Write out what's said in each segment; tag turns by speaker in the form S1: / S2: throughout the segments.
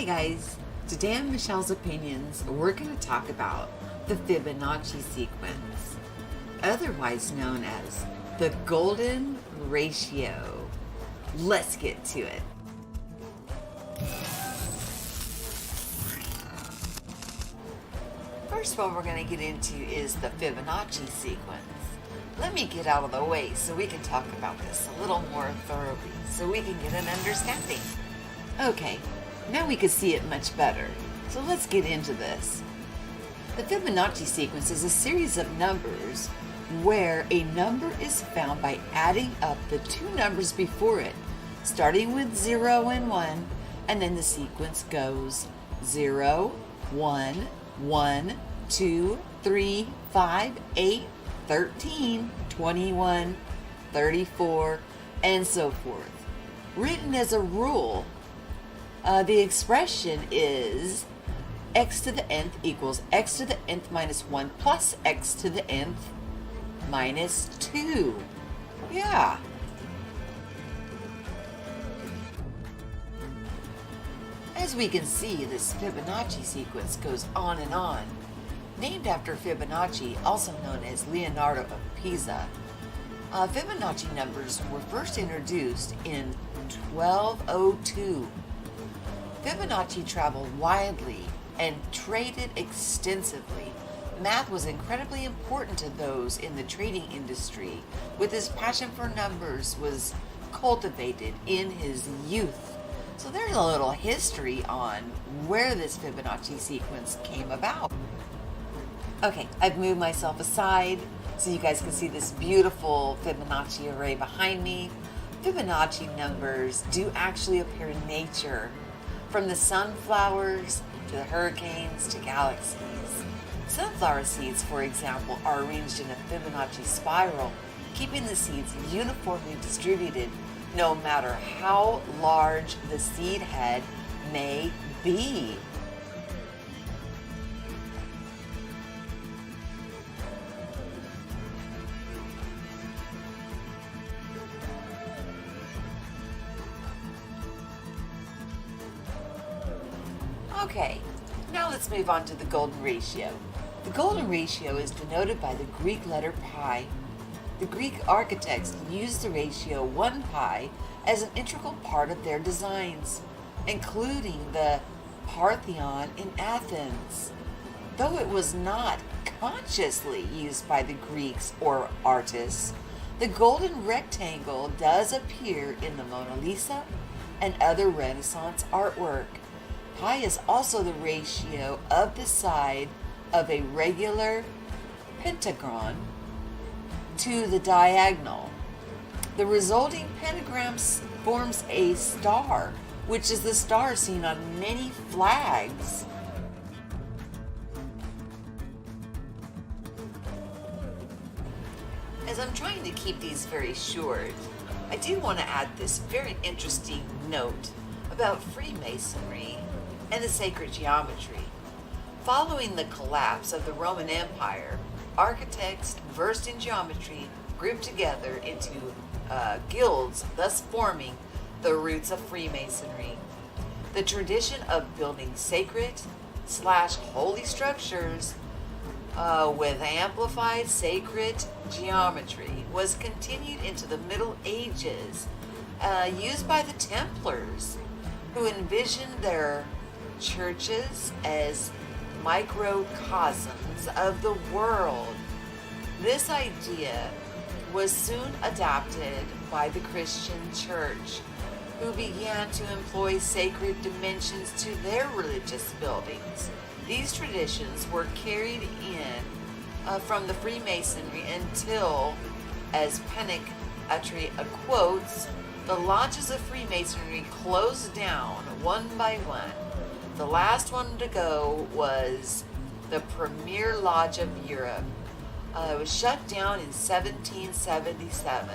S1: Hi guys, today on Michelle's Opinions, we're going to talk about the Fibonacci Sequence, otherwise known as the Golden Ratio. Let's get to it. First one we're going to get into is the Fibonacci Sequence. Let me get out of the way so we can talk about this a little more thoroughly, so we can get an understanding. Okay, now we can see it much better, so let's get into this. The Fibonacci sequence is a series of numbers where a number is found by adding up the two numbers before it, starting with 0 and 1, and then the sequence goes 0, 1, 1, 2, 3, 5, 8, 13, 21, 34, and so forth. Written as a rule, the expression is x to the nth equals x to the nth minus 1 plus x to the nth minus 2. Yeah. As we can see, this Fibonacci sequence goes on and on. Named after Fibonacci, also known as Leonardo of Pisa, Fibonacci numbers were first introduced in 1202. Fibonacci traveled widely and traded extensively. Math was incredibly important to those in the trading industry, with his passion for numbers was cultivated in his youth. So there's a little history on where this Fibonacci sequence came about. Okay, I've moved myself aside so you guys can see this beautiful Fibonacci array behind me. Fibonacci numbers do actually appear in nature, from the sunflowers to the hurricanes to galaxies. Sunflower seeds, for example, are arranged in a Fibonacci spiral, keeping the seeds uniformly distributed no matter how large the seed head may be. Okay, now let's move on to the golden ratio. The golden ratio is denoted by the Greek letter pi. The Greek architects used the ratio 1 pi as an integral part of their designs, including the Parthenon in Athens. Though it was not consciously used by the Greeks or artists, the golden rectangle does appear in the Mona Lisa and other Renaissance artwork. Pi is also the ratio of the side of a regular pentagon to the diagonal. The resulting pentagram forms a star, which is the star seen on many flags. As I'm trying to keep these very short, I do want to add this very interesting note about Freemasonry and the sacred geometry. Following the collapse of the Roman Empire, architects versed in geometry grouped together into guilds, thus forming the roots of Freemasonry. The tradition of building sacred/holy structures with amplified sacred geometry was continued into the Middle Ages, used by the Templars, who envisioned their churches as microcosms of the world. This idea was soon adopted by the Christian church, who began to employ sacred dimensions to their religious buildings. These traditions were carried in from the Freemasonry until, as Pennick quotes, the lodges of Freemasonry closed down one by one. The last one to go was the Premier Lodge of Europe. It was shut down in 1777,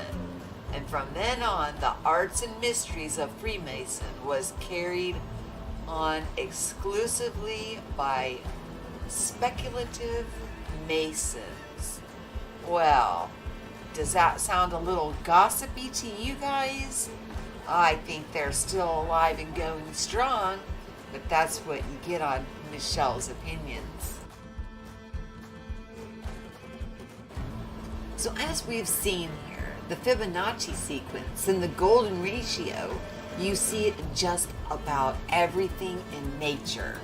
S1: and from then on, the arts and mysteries of Freemason was carried on exclusively by speculative Masons. Well, does that sound a little gossipy to you guys? I think they're still alive and going strong, but that's what you get on Michelle's opinions. So as we've seen here, the Fibonacci sequence and the golden ratio, you see it in just about everything in nature.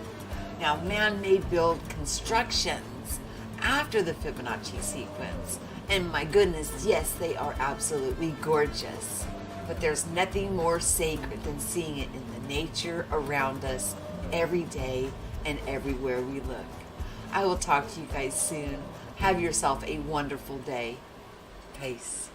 S1: Now, man may build constructions after the Fibonacci sequence, and my goodness, yes, they are absolutely gorgeous. But there's nothing more sacred than seeing it in the nature around us every day and everywhere we look. I will talk to you guys soon. Have yourself a wonderful day. Peace.